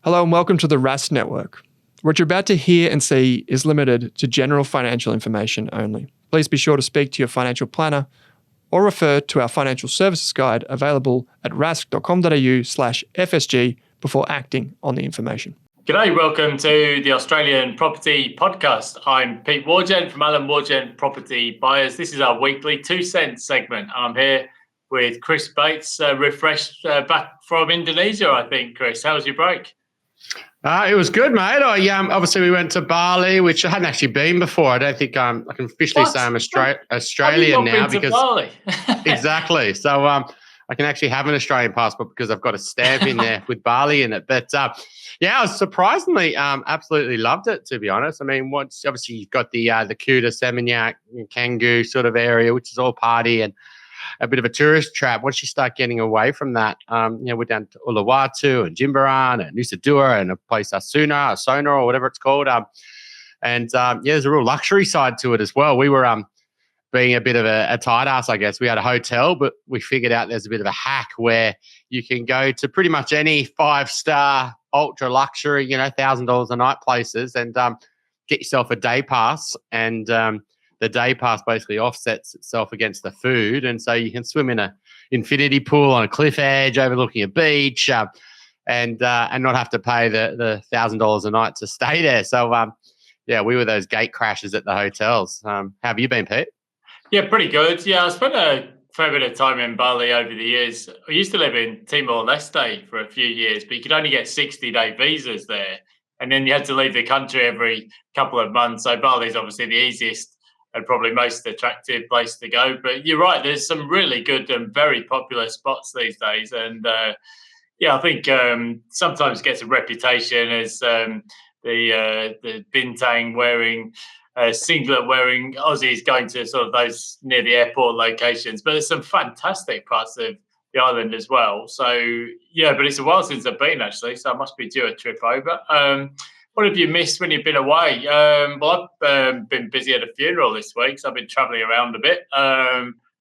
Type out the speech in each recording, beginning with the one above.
Hello and welcome to the Rask Network. What you're about to hear and see is limited to general financial information only. Please be sure to speak to your financial planner or refer to our financial services guide available at rask.com.au/FSG before acting on the information. G'day, welcome to the Australian Property Podcast. I'm Pete Wargent from Alan Wargent Property Buyers. This is our weekly 2 cent segment. I'm here with Chris Bates, refreshed back from Indonesia, I think. Chris, how was your break? It was good, mate. Obviously we went to Bali, which I hadn't actually been before. I don't think I can officially say I'm Australian now because Bali? Exactly. So I can actually have an Australian passport because I've got a stamp in there with Bali in it. But I was surprisingly absolutely loved it, to be honest. I mean, obviously you've got the Kuta, Seminyak, Canggu sort of area, which is all party and a bit of a tourist trap. Once you start getting away from that, we're down to Uluwatu and Jimbaran and Nusa Dua and a place Sona or whatever it's called. There's a real luxury side to it as well. We were being a bit of a tight ass, I guess. We had a hotel, but we figured out there's a bit of a hack where you can go to pretty much any 5-star ultra luxury, $1,000 a night places and get yourself a day pass. And the day pass basically offsets itself against the food. And so you can swim in an infinity pool on a cliff edge overlooking a beach and not have to pay the $1,000 a night to stay there. So, we were those gate crashers at the hotels. How have you been, Pete? Yeah, pretty good. Yeah, I spent a fair bit of time in Bali over the years. I used to live in Timor-Leste for a few years, but you could only get 60-day visas there. And then you had to leave the country every couple of months. So Bali is obviously the easiest and probably most attractive place to go. But you're right, there's some really good and very popular spots these days. And I think sometimes gets a reputation as the bintang wearing, singlet wearing Aussies going to sort of those near the airport locations. But there's some fantastic parts of the island as well. So, but it's a while since I've been actually, so I must be due a trip over. What have you missed when you've been away? I've been busy at a funeral this week, so I've been travelling around a bit,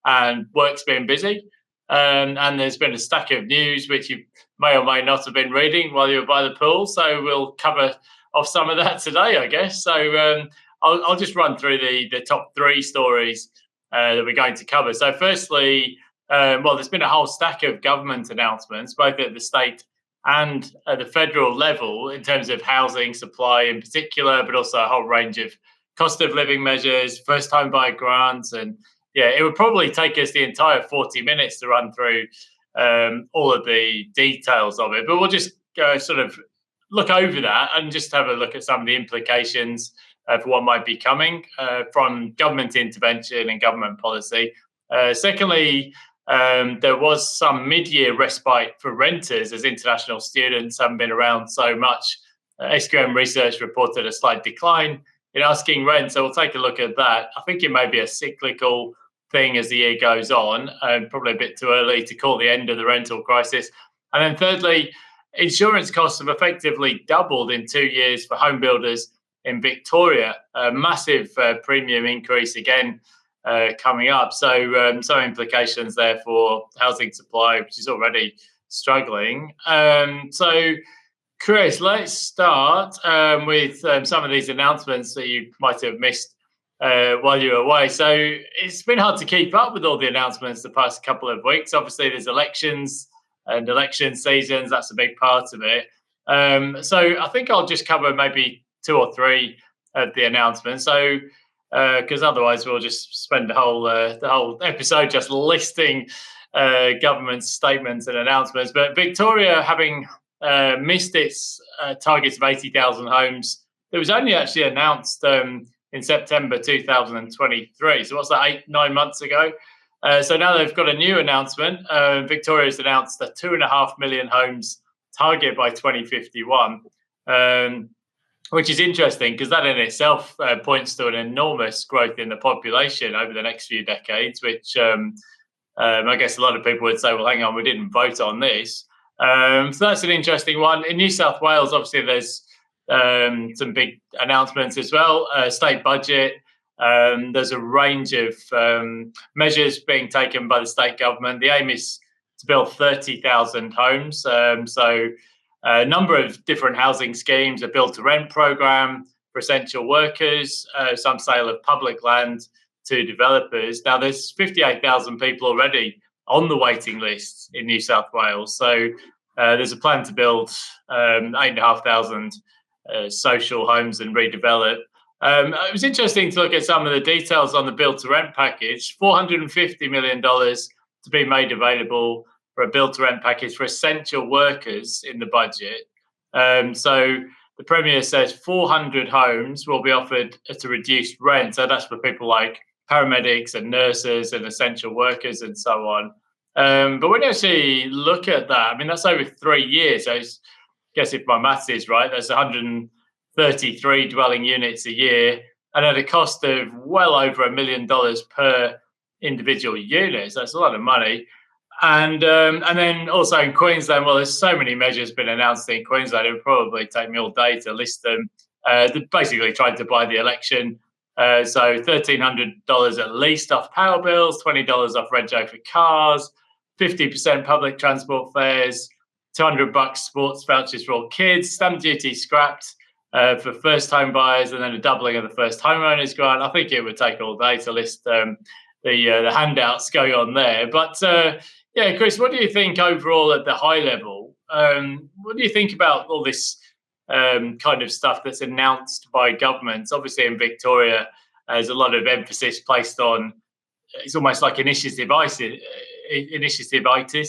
and work's been busy. And there's been a stack of news which you may or may not have been reading while you were by the pool. So we'll cover off some of that today, I guess. So I'll just run through the top 3 stories that we're going to cover. So firstly, there's been a whole stack of government announcements, both at the state and at the federal level in terms of housing supply in particular, but also a whole range of cost of living measures, first home buyer grants. And it would probably take us the entire 40 minutes to run through all of the details of it. But we'll just sort of look over that and just have a look at some of the implications for what might be coming from government intervention and government policy. Secondly, there was some mid-year respite for renters as international students haven't been around so much. SQM research reported a slight decline in asking rent, so we'll take a look at that. I think it may be a cyclical thing as the year goes on, probably a bit too early to call the end of the rental crisis. And then thirdly, insurance costs have effectively doubled in 2 years for homebuilders in Victoria, a massive premium increase again coming up. So some implications there for housing supply, which is already struggling. So, Chris, let's start with some of these announcements that you might have missed while you were away. So it's been hard to keep up with all the announcements the past couple of weeks. Obviously, there's elections and election seasons. That's a big part of it. So I think I'll just cover maybe 2 or 3 of the announcements. So because otherwise we'll just spend the whole episode just listing government statements and announcements. But Victoria, having missed its target of 80,000 homes, it was only actually announced in September 2023. So what's that, 8-9 months ago? So now they've got a new announcement. Victoria's announced a 2.5 million homes target by 2051. Which is interesting because that in itself points to an enormous growth in the population over the next few decades, which I guess a lot of people would say, well, hang on, we didn't vote on this. So that's an interesting one. In New South Wales, obviously, there's some big announcements as well. State budget, there's a range of measures being taken by the state government. The aim is to build 30,000 homes. a number of different housing schemes, a build-to-rent program for essential workers, some sale of public land to developers. Now, there's 58,000 people already on the waiting list in New South Wales. So there's a plan to build 8,500 social homes and redevelop. It was interesting to look at some of the details on the build-to-rent package. $450 million to be made available for a build-to-rent package for essential workers in the budget. So the Premier says 400 homes will be offered at a reduced rent. So that's for people like paramedics and nurses and essential workers and so on. But when you actually look at that, I mean, that's over 3 years. So I guess if my maths is right, there's 133 dwelling units a year, and at a cost of well over $1 million per individual unit. So that's a lot of money. And then also in Queensland, well, there's so many measures been announced in Queensland, it would probably take me all day to list them. They basically tried to buy the election. So $1,300 at least off power bills, $20 off rego for cars, 50% public transport fares, $200 sports vouchers for all kids, stamp duty scrapped for first home buyers, and then a doubling of the first homeowners grant. I think it would take all day to list the handouts going on there. But yeah, Chris, what do you think overall at the high level? What do you think about all this kind of stuff that's announced by governments? Obviously in Victoria, there's a lot of emphasis placed on, it's almost like initiative-itis,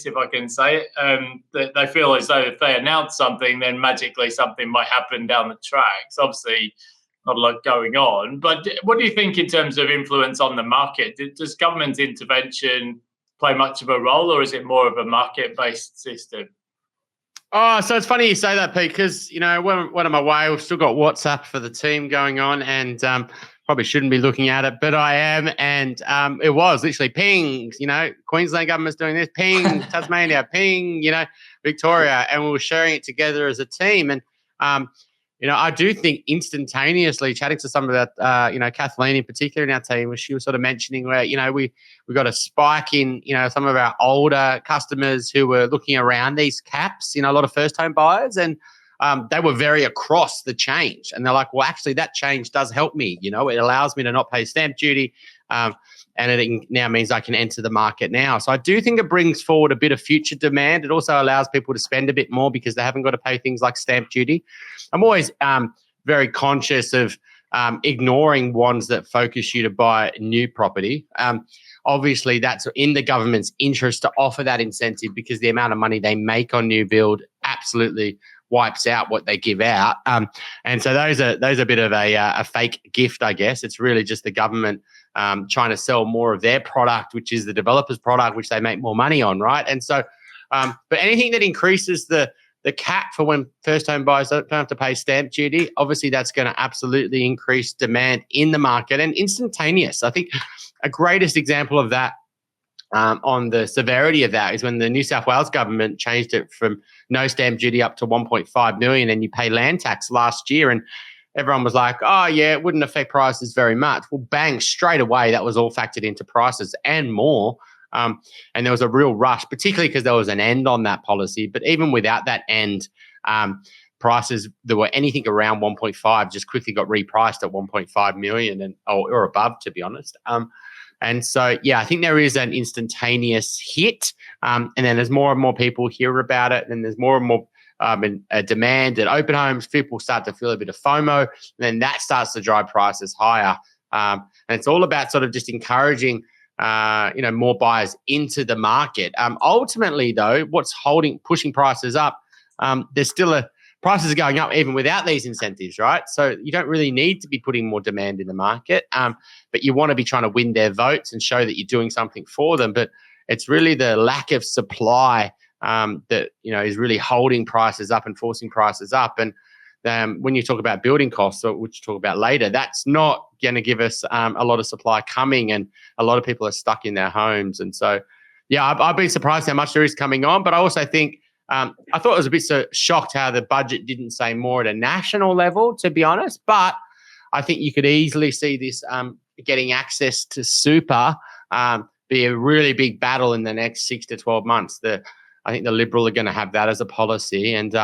if I can say it. That they feel as though if they announce something, then magically something might happen down the track. So obviously not a lot going on. But what do you think in terms of influence on the market? Does government intervention play much of a role, or is it more of a market-based system? Oh, so it's funny you say that, Pete, because, when I'm away, we've still got WhatsApp for the team going on, and probably shouldn't be looking at it, but I am. And it was literally pings, Queensland government's doing this, ping, Tasmania, ping, Victoria, and we were sharing it together as a team. And, I do think instantaneously, chatting to some of that, Kathleen in particular in our team, she was sort of mentioning where, we got a spike in, some of our older customers who were looking around these caps, a lot of first home buyers, and they were very across the change. And they're like, well, actually that change does help me. It allows me to not pay stamp duty. And it now means I can enter the market now. So I do think it brings forward a bit of future demand. It also allows people to spend a bit more because they haven't got to pay things like stamp duty. I'm always very conscious of ignoring ones that focus you to buy new property. Obviously, that's in the government's interest to offer that incentive because the amount of money they make on new build absolutely wipes out what they give out. And so those are a bit of a fake gift, I guess. It's really just the government trying to sell more of their product, which is the developer's product, which they make more money on, right? And so, but anything that increases the cap for when first home buyers don't have to pay stamp duty, obviously that's going to absolutely increase demand in the market and instantaneous. I think a greatest example of that on the severity of that is when the New South Wales government changed it from no stamp duty up to 1.5 million and you pay land tax last year, and everyone was like, oh yeah, it wouldn't affect prices very much. Well, bang, straight away that was all factored into prices and more. And there was a real rush, particularly because there was an end on that policy. But even without that end, prices that were anything around 1.5 just quickly got repriced at 1.5 million or above, to be honest. And so, yeah, I think there is an instantaneous hit. And then as more and more people hear about it, and there's more and more demand at open homes, people start to feel a bit of FOMO, and then that starts to drive prices higher. And it's all about sort of just encouraging, more buyers into the market. Ultimately, though, what's pushing prices up, there's still prices are going up even without these incentives, right? So you don't really need to be putting more demand in the market, but you want to be trying to win their votes and show that you're doing something for them. But it's really the lack of supply that is really holding prices up and forcing prices up. And when you talk about building costs, which we'll talk about later, that's not going to give us a lot of supply coming, and a lot of people are stuck in their homes. And so, yeah, I've been surprised how much there is coming on, but I also think I thought it was a bit so shocked how the budget didn't say more at a national level, to be honest. But I think you could easily see this getting access to super be a really big battle in the next 6 to 12 months. I think the Liberal are going to have that as a policy, and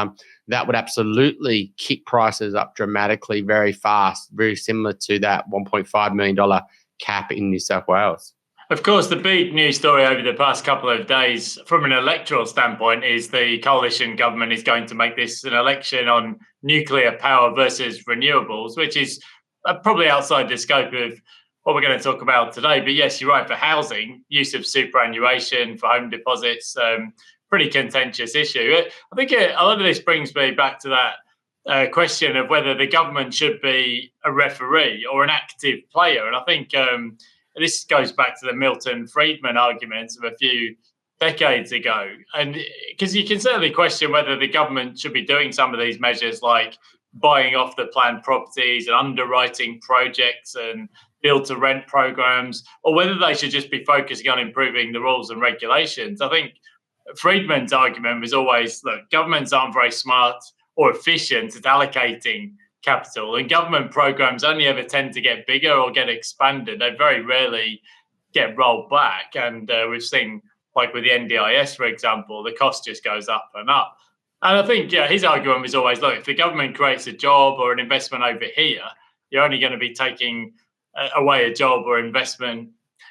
that would absolutely kick prices up dramatically very fast, very similar to that $1.5 million cap in New South Wales. Of course, the big news story over the past couple of days from an electoral standpoint is the coalition government is going to make this an election on nuclear power versus renewables, which is probably outside the scope of what we're going to talk about today. But yes, you're right, for housing, use of superannuation for home deposits, pretty contentious issue. I think a lot of this brings me back to that question of whether the government should be a referee or an active player. And I think this goes back to the Milton Friedman arguments of a few decades ago. And because you can certainly question whether the government should be doing some of these measures like buying off the planned properties and underwriting projects and build to rent programs, or whether they should just be focusing on improving the rules and regulations. I think Friedman's argument was always, look, governments aren't very smart or efficient at allocating capital, and government programs only ever tend to get bigger or get expanded. They very rarely get rolled back. And we've seen, like with the NDIS, for example, the cost just goes up and up. And I think his argument was always, look, if the government creates a job or an investment over here, you're only going to be taking away a job or investment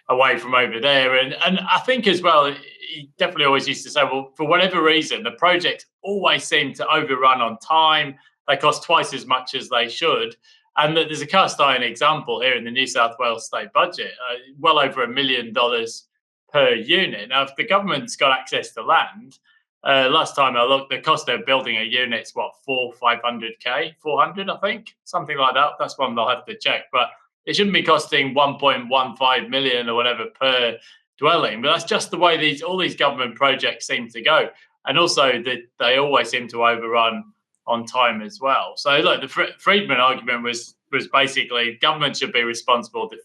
away from over there. And I think as well, he definitely always used to say, well, for whatever reason, the projects always seem to overrun on time. They cost twice as much as they should. And there's a cast iron example here in the New South Wales state budget, well over $1 million per unit. Now, if the government's got access to land, last time I looked, the cost of building a unit's what, 500K, 400, I think, something like that. That's one they'll have to check. But it shouldn't be costing 1.15 million or whatever per dwelling. But that's just the way all these government projects seem to go. And also that they always seem to overrun on time as well. So look, the Friedman argument was basically government should be responsible for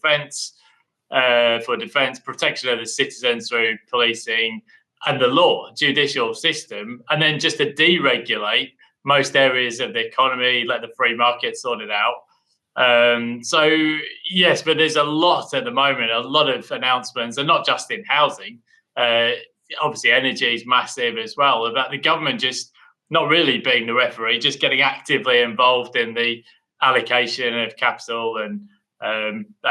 defence, protection of the citizens through policing and the law, judicial system, and then just to deregulate most areas of the economy, let the free market sort it out. So yes, but there's a lot at the moment, a lot of announcements, and not just in housing. Obviously, energy is massive as well, about the government just not really being the referee, just getting actively involved in the allocation of capital and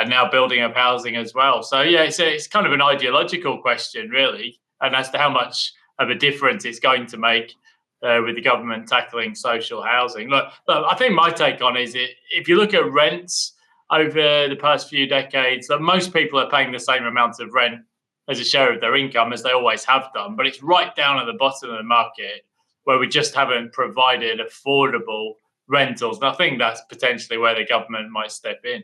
now building up housing as well. So yeah, it's kind of an ideological question, really, and as to how much of a difference it's going to make with the government tackling social housing. Look, I think my take on is if you look at rents over the past few decades, that most people are paying the same amount of rent as a share of their income as they always have done, but it's right down at the bottom of the market where we just haven't provided affordable rentals. And I think that's potentially where the government might step in.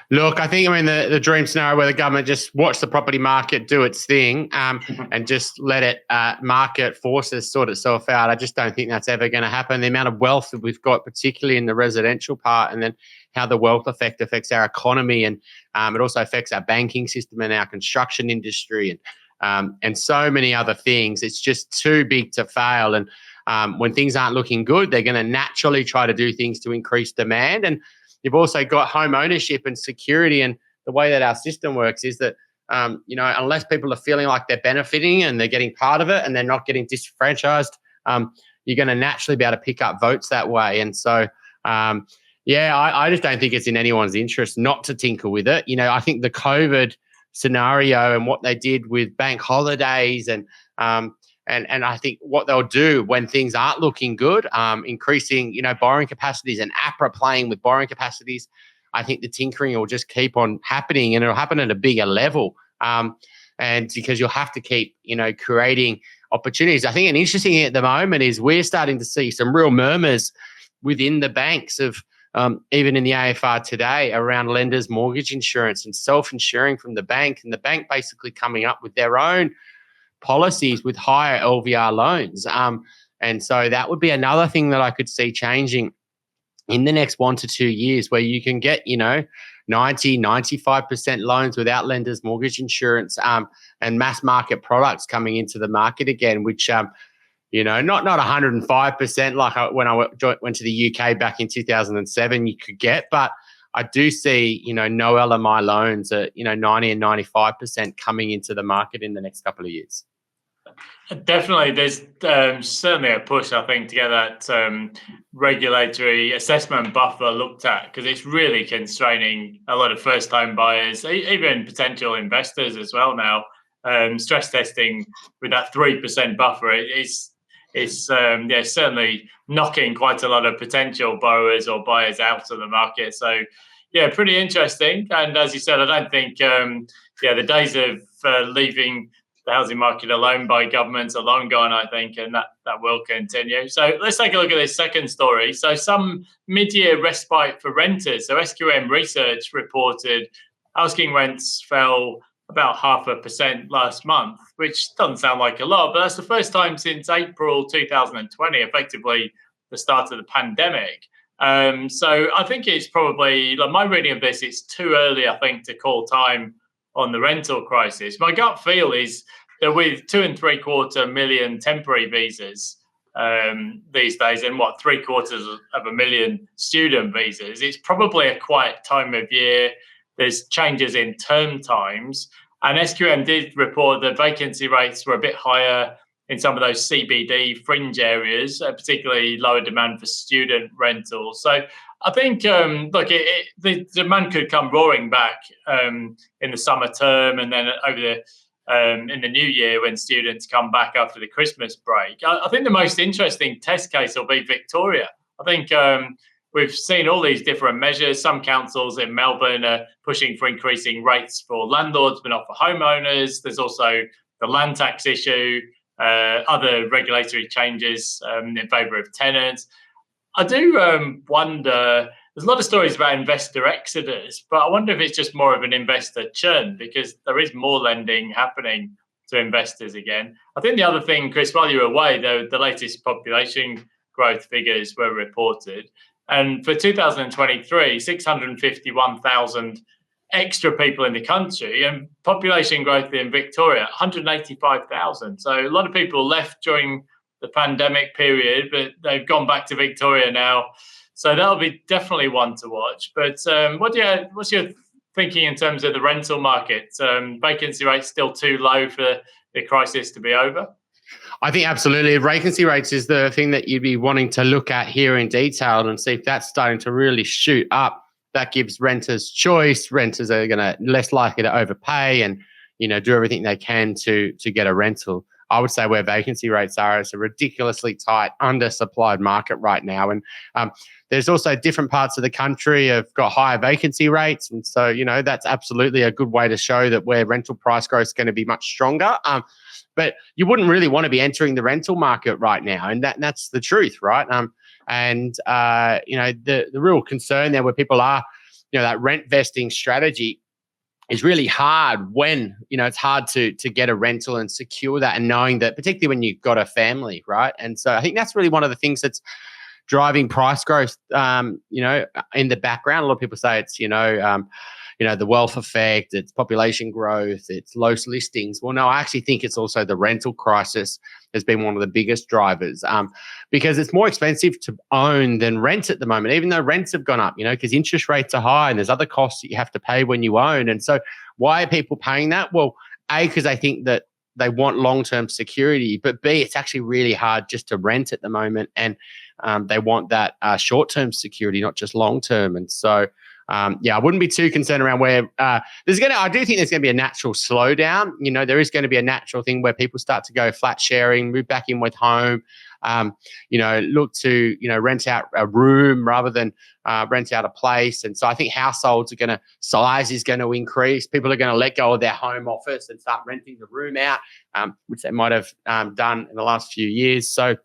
Look, I think, the dream scenario where the government just watch the property market do its thing and just let it market forces sort itself out. I just don't think that's ever going to happen. The amount of wealth that we've got, particularly in the residential part, and then how the wealth effect affects our economy, and it also affects our banking system and our construction industry and so many other things. It's just too big to fail. And when things aren't looking good, they're going to naturally try to do things to increase demand. And you've also got home ownership and security. And the way that our system works is that, unless people are feeling like they're benefiting and they're getting part of it and they're not getting disenfranchised, you're going to naturally be able to pick up votes that way. And so, I just don't think it's in anyone's interest not to tinker with it. I think the COVID scenario and what they did with bank holidays and I think what they'll do when things aren't looking good, increasing, borrowing capacities and APRA playing with borrowing capacities, I think the tinkering will just keep on happening, and it'll happen at a bigger level. And because you'll have to keep, creating opportunities. I think an interesting thing at the moment is we're starting to see some real murmurs within the banks of, even in the AFR today, around lenders' mortgage insurance and self-insuring from the bank, and the bank basically coming up with their own policies with higher LVR loans. And so that would be another thing that I could see changing in the next 1 to 2 years, where you can get, 90-95% loans without lenders' mortgage insurance, and mass market products coming into the market again, which not 105% like when I went to the UK back in 2007 you could get, but I do see, no LMI loans at, 90 and 95% coming into the market in the next couple of years. Definitely, there's certainly a push, I think, to get that regulatory assessment buffer looked at, because it's really constraining a lot of first-time buyers, even potential investors as well now. Stress testing with that 3% buffer is certainly knocking quite a lot of potential borrowers or buyers out of the market. So, yeah, pretty interesting. And as you said, I don't think the days of leaving the housing market alone by governments are long gone, I think, and that will continue. So let's take a look at this second story. So some mid-year respite for renters. So SQM Research reported asking rents fell about 0.5% last month, which doesn't sound like a lot, but that's the first time since April 2020, effectively the start of the pandemic. So I think it's probably, like my reading of this, it's too early, I think, to call time on the rental crisis. My gut feel is that with 2.75 million temporary visas these days, and 750,000 student visas, it's probably a quiet time of year. There's changes in term times, and SQM did report that vacancy rates were a bit higher in some of those CBD fringe areas, particularly lower demand for student rentals. So I think, the demand could come roaring back in the summer term, and then in the new year when students come back after the Christmas break. I think the most interesting test case will be Victoria. I think we've seen all these different measures. Some councils in Melbourne are pushing for increasing rates for landlords, but not for homeowners. There's also the land tax issue, other regulatory changes in favour of tenants. I do wonder, there's a lot of stories about investor exodus, but I wonder if it's just more of an investor churn, because there is more lending happening to investors again. I think the other thing, Chris, while you were away, the latest population growth figures were reported. And for 2023, 651,000 extra people in the country, and population growth in Victoria, 185,000. So a lot of people left during the pandemic period, but they've gone back to Victoria now. So that'll be definitely one to watch. But what's your thinking in terms of the rental market? Vacancy rates still too low for the crisis to be over? I think absolutely. Vacancy rates is the thing that you'd be wanting to look at here in detail and see if that's starting to really shoot up. That gives renters choice. Renters are going to less likely to overpay and, do everything they can to get a rental. I would say where vacancy rates are, it's a ridiculously tight, undersupplied market right now. And there's also different parts of the country have got higher vacancy rates. And so, that's absolutely a good way to show that where rental price growth is going to be much stronger. But you wouldn't really want to be entering the rental market right now. And that's the truth, right? The real concern there where people are, that rent vesting strategy is really hard when, it's hard to get a rental and secure that, and knowing that, particularly when you've got a family, right? And so I think that's really one of the things that's driving price growth, in the background. A lot of people say it's, the wealth effect, it's population growth, it's low listings. Well, no, I actually think it's also the rental crisis has been one of the biggest drivers, because it's more expensive to own than rent at the moment, even though rents have gone up, because interest rates are high and there's other costs that you have to pay when you own. And so why are people paying that? Well, A, because they think that they want long-term security, but B, it's actually really hard just to rent at the moment. And they want that short-term security, not just long-term. And so, I wouldn't be too concerned around where I do think there's going to be a natural slowdown. There is going to be a natural thing where people start to go flat sharing, move back in with home, look to, rent out a room rather than rent out a place. And so I think households size is going to increase. People are going to let go of their home office and start renting the room out, which they might have done in the last few years. So,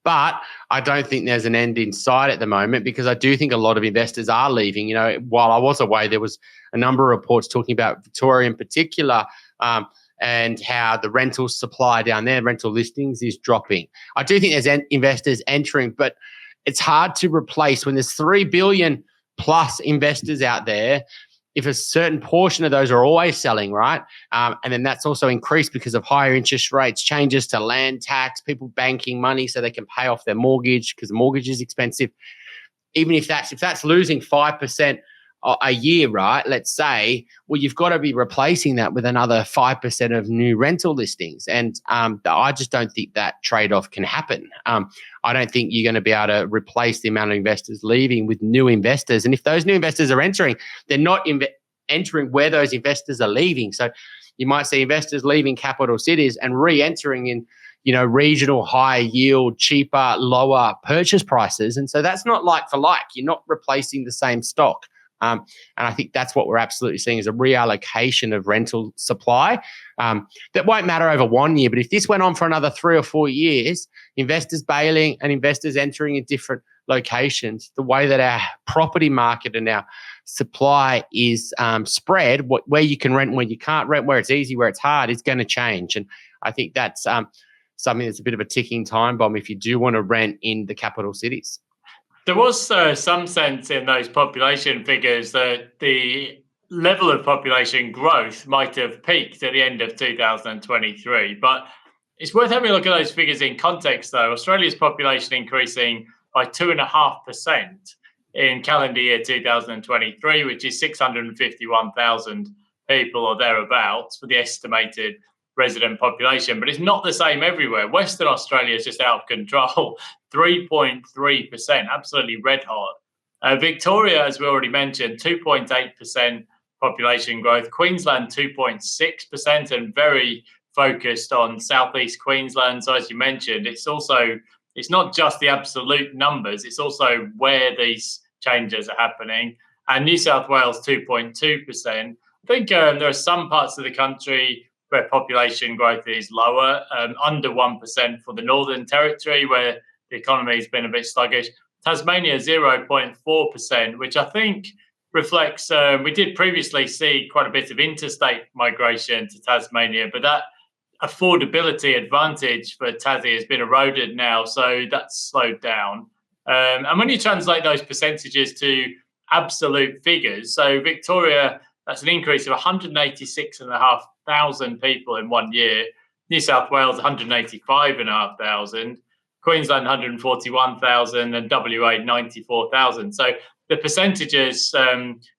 but I don't think there's an end in sight at the moment, because I do think a lot of investors are leaving. While I was away, there was a number of reports talking about Victoria in particular, and how the rental supply down there, rental listings, is dropping. I do think there's investors entering, but it's hard to replace when there's 3 billion plus investors out there. If a certain portion of those are always selling, right? And then that's also increased because of higher interest rates, changes to land tax, people banking money so they can pay off their mortgage because the mortgage is expensive. Even if that's losing 5% a year, right? Let's say, well, you've got to be replacing that with another 5% of new rental listings. And I just don't think that trade-off can happen. I don't think you're going to be able to replace the amount of investors leaving with new investors. And if those new investors are entering, they're not entering where those investors are leaving. So you might see investors leaving capital cities and re-entering in, regional, high yield, cheaper, lower purchase prices. And so that's not like for like. You're not replacing the same stock. And I think that's what we're absolutely seeing is a reallocation of rental supply that won't matter over 1 year. But if this went on for another 3 or 4 years, investors bailing and investors entering in different locations, the way that our property market and our supply is spread, where you can rent, where you can't rent, where it's easy, where it's hard, is going to change. And I think that's something that's a bit of a ticking time bomb if you do want to rent in the capital cities. There was some sense in those population figures that the level of population growth might have peaked at the end of 2023. But it's worth having a look at those figures in context, though. Australia's population increasing by 2.5% in calendar year 2023, which is 651,000 people or thereabouts for the estimated resident population, but it's not the same everywhere. Western Australia is just out of control, 3.3%, absolutely red hot. Victoria, as we already mentioned, 2.8% population growth. Queensland, 2.6%, and very focused on southeast Queensland. So as you mentioned, it's not just the absolute numbers, it's also where these changes are happening. And New South Wales, 2.2%. I think there are some parts of the country where population growth is lower, under 1% for the Northern Territory, where the economy has been a bit sluggish. Tasmania, 0.4%, which I think reflects, we did previously see quite a bit of interstate migration to Tasmania, but that affordability advantage for Tassie has been eroded now, so that's slowed down. And when you translate those percentages to absolute figures, so Victoria, that's an increase of 186,500 people in 1 year. New South Wales, 185,500. Queensland, 141,000. And WA, 94,000. So the percentages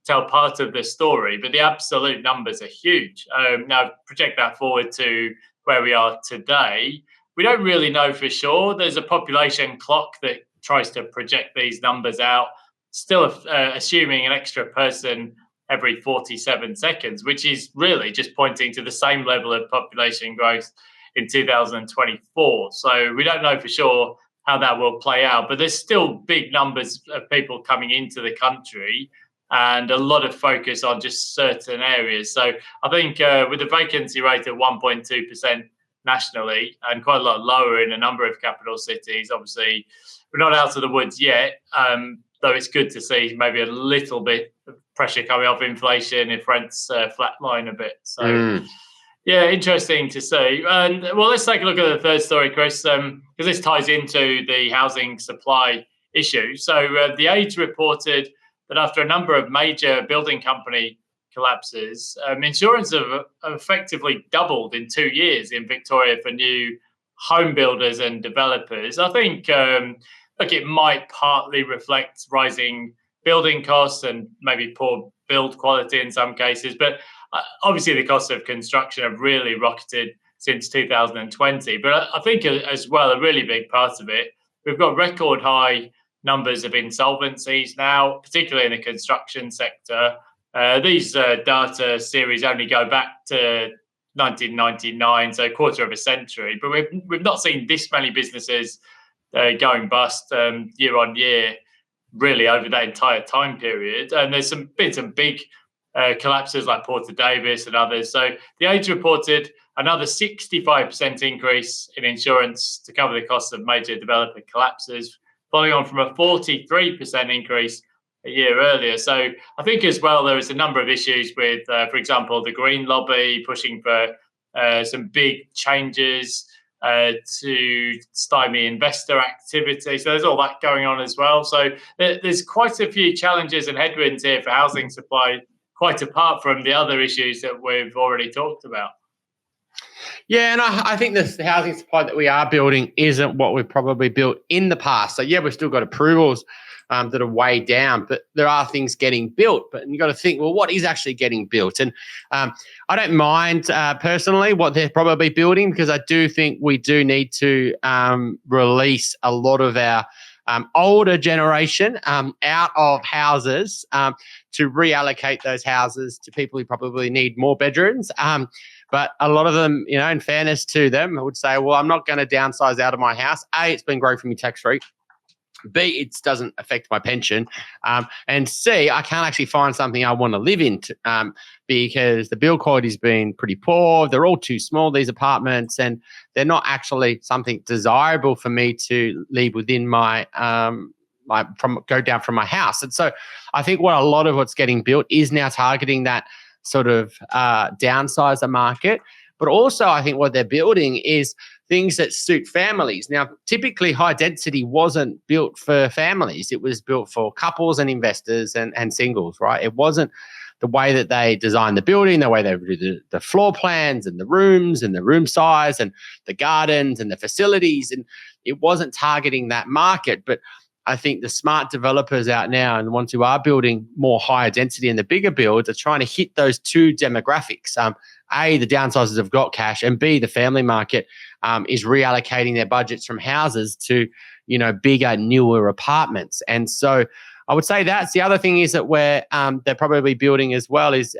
tell part of the story, but the absolute numbers are huge. Now, project that forward to where we are today. We don't really know for sure. There's a population clock that tries to project these numbers out, still assuming an extra person every 47 seconds, which is really just pointing to the same level of population growth in 2024. So we don't know for sure how that will play out, but there's still big numbers of people coming into the country and a lot of focus on just certain areas. So I think with a vacancy rate of 1.2% nationally and quite a lot lower in a number of capital cities, obviously we're not out of the woods yet, though it's good to see maybe a little bit of pressure coming off inflation if rents flatline a bit. So, yeah, interesting to see. And well, let's take a look at the third story, Chris, because this ties into the housing supply issue. So The Age reported that after a number of major building company collapses, insurance have effectively doubled in 2 years in Victoria for new home builders and developers. I think it might partly reflect rising building costs and maybe poor build quality in some cases, but obviously the costs of construction have really rocketed since 2020. But I think as well, a really big part of it, we've got record high numbers of insolvencies now, particularly in the construction sector. These data series only go back to 1999, so a quarter of a century, but we've not seen this many businesses going bust year on year, really over that entire time period. And there's been some big collapses like Porter Davis and others. So The Age reported another 65% increase in insurance to cover the costs of major developer collapses, following on from a 43% increase a year earlier. So I think as well there is a number of issues with, for example, the Green Lobby pushing for some big changes to stymie investor activity. So there's all that going on as well. So there's quite a few challenges and headwinds here for housing supply, quite apart from the other issues that we've already talked about. Yeah, and I think the housing supply that we are building isn't what we've probably built in the past. So, yeah, we've still got approvals that are way down, but there are things getting built. But you got to think, well, what is actually getting built? And I don't mind personally what they're probably building, because I do think we do need to release a lot of our older generation out of houses to reallocate those houses to people who probably need more bedrooms. But a lot of them, in fairness to them, would say, well, I'm not going to downsize out of my house. A, it's been great for me tax-free. B, it doesn't affect my pension. And C, I can't actually find something I want to live in because the build quality's been pretty poor. They're all too small, these apartments, and they're not actually something desirable for me to leave within my go down from my house. And so I think a lot of what's getting built is now targeting that sort of downsizer market. But also I think what they're building is things that suit families. Now, typically high density wasn't built for families. It was built for couples and investors and singles, right? It wasn't the way that they designed the building, the way they do the floor plans and the rooms and the room size and the gardens and the facilities. And it wasn't targeting that market. But I think the smart developers out now and the ones who are building more higher density and the bigger builds are trying to hit those two demographics. A, the downsizers have got cash, and B, the family market is reallocating their budgets from houses to, bigger, newer apartments. And so I would say that's the other thing is that where they're probably building as well is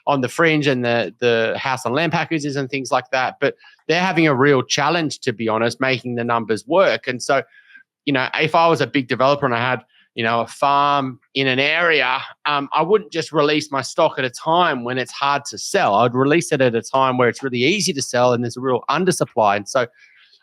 on the fringe and the house and land packages and things like that. But they're having a real challenge, to be honest, making the numbers work. And so, if I was a big developer and I had, a farm in an area, I wouldn't just release my stock at a time when it's hard to sell. I'd release it at a time where it's really easy to sell and there's a real undersupply. And so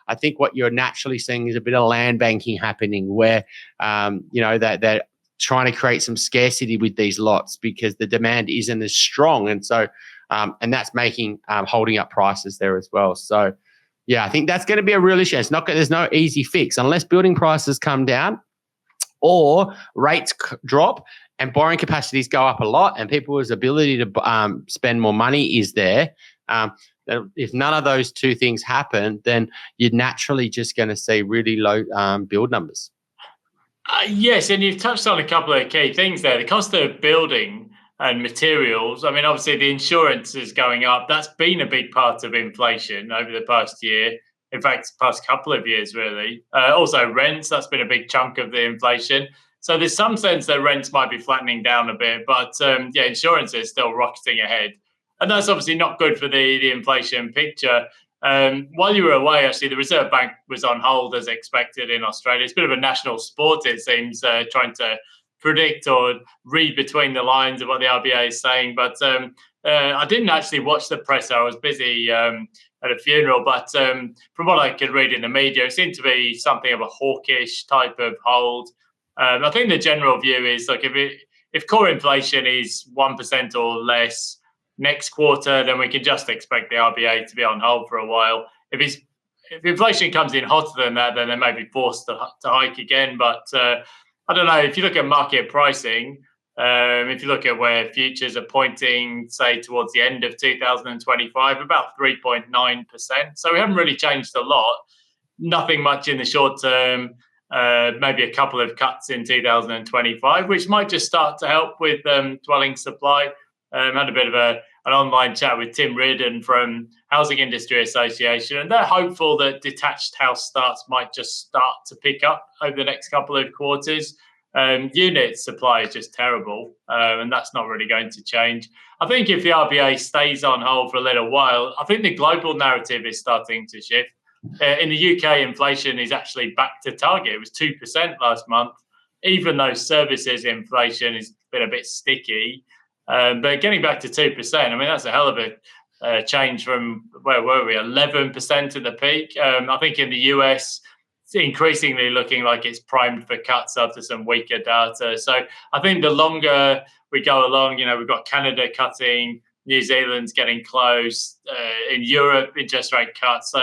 I think what you're naturally seeing is a bit of land banking happening where, that they're trying to create some scarcity with these lots because the demand isn't as strong. And so, and that's making, holding up prices there as well. So, yeah, I think that's going to be a real issue. There's no easy fix unless building prices come down or rates drop and borrowing capacities go up a lot and people's ability to spend more money is there. If none of those two things happen, then you're naturally just going to see really low build numbers. Yes, and you've touched on a couple of key things there. The cost of building and materials. I mean, obviously the insurance is going up. That's been a big part of inflation over the past year. In fact, past couple of years, really. Also rents, that's been a big chunk of the inflation. So there's some sense that rents might be flattening down a bit, but insurance is still rocketing ahead. And that's obviously not good for the inflation picture. While you were away, actually, the Reserve Bank was on hold as expected in Australia. It's a bit of a national sport, it seems, trying to predict or read between the lines of what the RBA is saying. But I didn't actually watch the press. I was busy at a funeral. But from what I could read in the media, it seemed to be something of a hawkish type of hold. I think the general view is, like, if core inflation is 1% or less next quarter, then we can just expect the RBA to be on hold for a while. If inflation comes in hotter than that, then they may be forced to hike again. But I don't know. If you look at market pricing, if you look at where futures are pointing, say, towards the end of 2025, about 3.9%. So we haven't really changed a lot. Nothing much in the short term. Maybe a couple of cuts in 2025, which might just start to help with dwelling supply. Had a bit of an online chat with Tim Reardon from Housing Industry Association, and they're hopeful that detached house starts might just start to pick up over the next couple of quarters. Unit supply is just terrible, and that's not really going to change. I think if the RBA stays on hold for a little while, I think the global narrative is starting to shift. In the UK, inflation is actually back to target. It was 2% last month, even though services inflation has been a bit sticky. But getting back to 2%, I mean, that's a hell of a change from, where were we, 11% at the peak. I think in the US, it's increasingly looking like it's primed for cuts after some weaker data. So I think the longer we go along, we've got Canada cutting, New Zealand's getting close, in Europe, interest rate cuts. So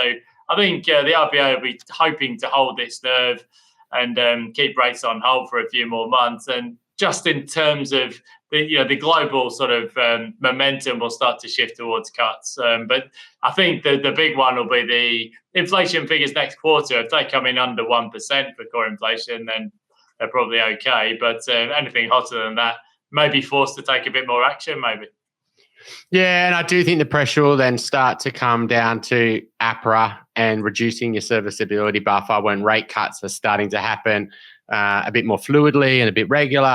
I think the RBA will be hoping to hold its nerve and keep rates on hold for a few more months. And just in terms of the global sort of momentum will start to shift towards cuts. But I think the big one will be the inflation figures next quarter. If they come in under 1% for core inflation, then they're probably okay. But anything hotter than that may be forced to take a bit more action, maybe. Yeah, and I do think the pressure will then start to come down to APRA and reducing your serviceability buffer when rate cuts are starting to happen a bit more fluidly and a bit regular.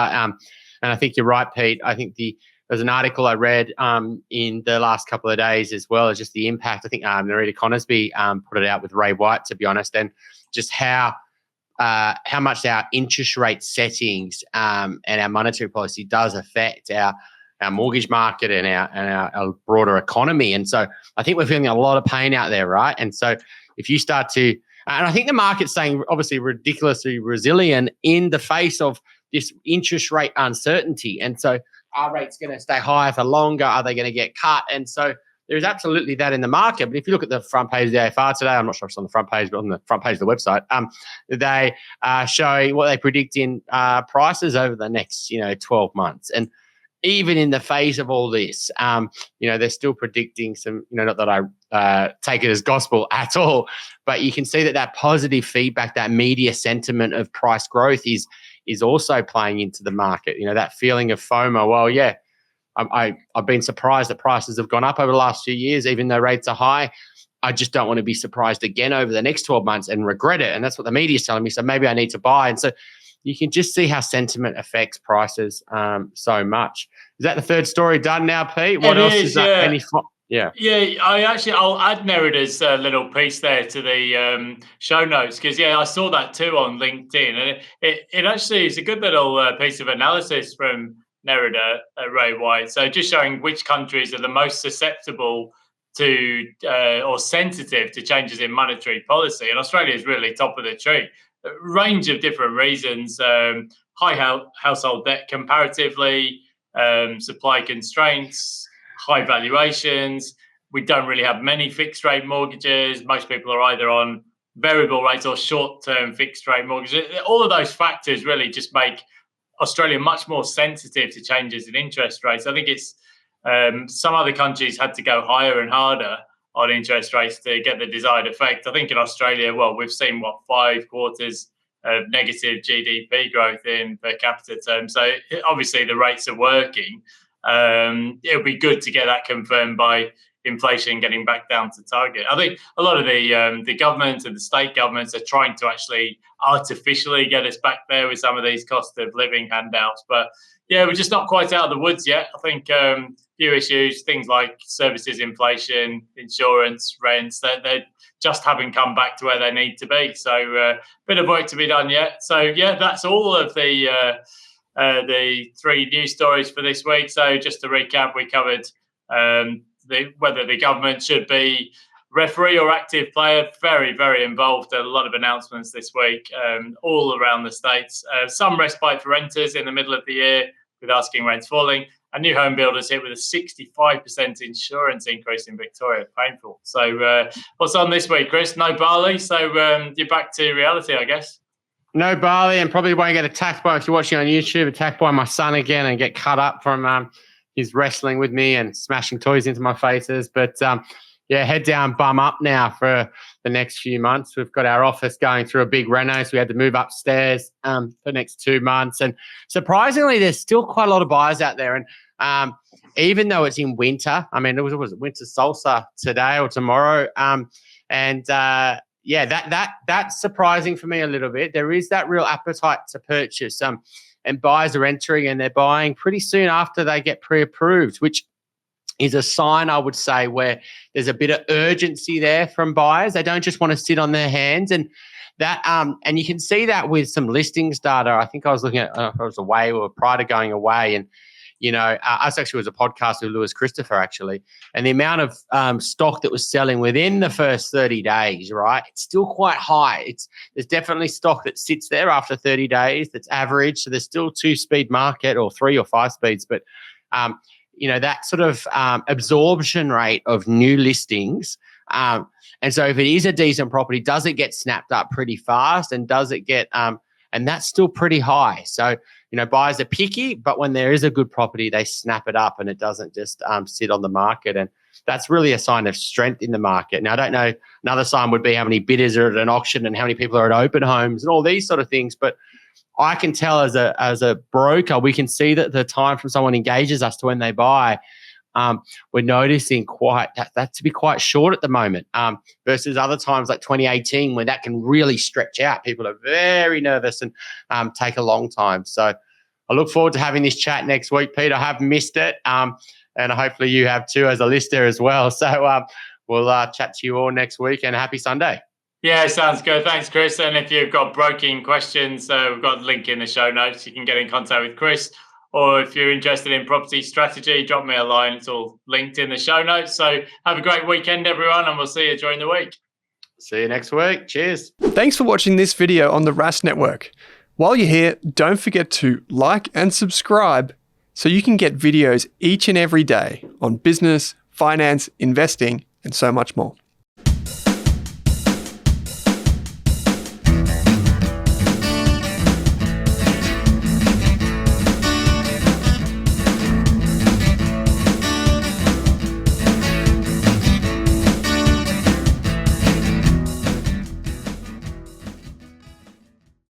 And I think you're right, Pete. I think there's an article I read in the last couple of days as well as just the impact. I think Narita Conisbee put it out with Ray White, to be honest, and just how much our interest rate settings and our monetary policy does affect our mortgage market and our broader economy. And so I think we're feeling a lot of pain out there, right? And so if you start to, and I think the market's staying obviously ridiculously resilient in the face of this interest rate uncertainty. And so are rates going to stay higher for longer? Are they going to get cut? And so there's absolutely that in the market. But if you look at the front page of the AFR today, I'm not sure if it's on the front page, but on the front page of the website, they show what they predict in prices over the next 12 months. And even in the face of all this, they're still predicting some, not that I take it as gospel at all, but you can see that positive feedback, that media sentiment of price growth is also playing into the market. That feeling of FOMO. Well, yeah, I've been surprised that prices have gone up over the last few years, even though rates are high. I just don't want to be surprised again over the next 12 months and regret it. And that's what the media is telling me. So maybe I need to buy. And so you can just see how sentiment affects prices so much. Is that the third story done now, Pete? What else is that? Yeah. Yeah, I'll add Nerida's little piece there to the show notes because, I saw that too on LinkedIn. And it actually is a good little piece of analysis from Nerida, Ray White. So just showing which countries are the most susceptible to or sensitive to changes in monetary policy. And Australia is really top of the tree. A range of different reasons, high household debt comparatively, supply constraints, high valuations. We don't really have many fixed rate mortgages. Most people are either on variable rates or short-term fixed rate mortgages. All of those factors really just make Australia much more sensitive to changes in interest rates. I think it's some other countries had to go higher and harder on interest rates to get the desired effect. I think in Australia, we've seen 5 quarters of negative GDP growth in per capita terms. So obviously the rates are working. It'll be good to get that confirmed by inflation getting back down to target. I think a lot of the government and the state governments are trying to actually artificially get us back there with some of these cost of living handouts. But we're just not quite out of the woods yet. I think few issues, things like services inflation, insurance, rents, they just haven't come back to where they need to be. So a bit of work to be done yet. So that's all of the 3 news stories for this week. So just to recap, we covered whether the government should be referee or active player. Very, very involved. A lot of announcements this week, all around the states. Some respite for renters in the middle of the year with asking rents falling. And new home builders hit with a 65% insurance increase in Victoria. Painful. So what's on this week, Chris? No barley. So you're back to reality, I guess. No barley, and probably won't get attacked by, if you're watching on YouTube, attacked by my son again and get cut up from his wrestling with me and smashing toys into my faces. But head down, bum up now for the next few months. We've got our office going through a big reno, so we had to move upstairs for the next 2 months. And surprisingly, there's still quite a lot of buyers out there. And even though it's in winter, I mean, it was winter salsa today or tomorrow. That's surprising for me a little bit. There is that real appetite to purchase. And buyers are entering and they're buying pretty soon after they get pre-approved, which is a sign, I would say, where there's a bit of urgency there from buyers. They don't just want to sit on their hands. And that, and you can see that with some listings data. I think I was looking at, I was away or prior to going away, and us actually was a podcast with Lewis Christopher actually, and the amount of stock that was selling within the first 30 days, right? It's still quite high. There's definitely stock that sits there after 30 days that's average. So there's still 2-speed market or 3 or 5 speeds, but that sort of absorption rate of new listings. And so if it is a decent property, does it get snapped up pretty fast, and does it get And that's still pretty high. So, buyers are picky, but when there is a good property, they snap it up and it doesn't just sit on the market. And that's really a sign of strength in the market. Now, I don't know, another sign would be how many bidders are at an auction and how many people are at open homes and all these sort of things. But I can tell as a broker, we can see that the time from someone engages us to when they buy, we're noticing that to be quite short at the moment, versus other times like 2018 when that can really stretch out. People are very nervous and take a long time. So I look forward to having this chat next week, Pete. I have missed it, and hopefully you have too as a listener as well. So we'll chat to you all next week, and happy Sunday. Yeah, sounds good. Thanks, Chris. And if you've got broking questions, we've got a link in the show notes. You can get in contact with Chris. Or if you're interested in property strategy, drop me a line. It's all linked in the show notes. So have a great weekend, everyone, and we'll see you during the week. See you next week. Cheers. Thanks for watching this video on the Rask Network. While you're here, don't forget to like and subscribe so you can get videos each and every day on business, finance, investing, and so much more.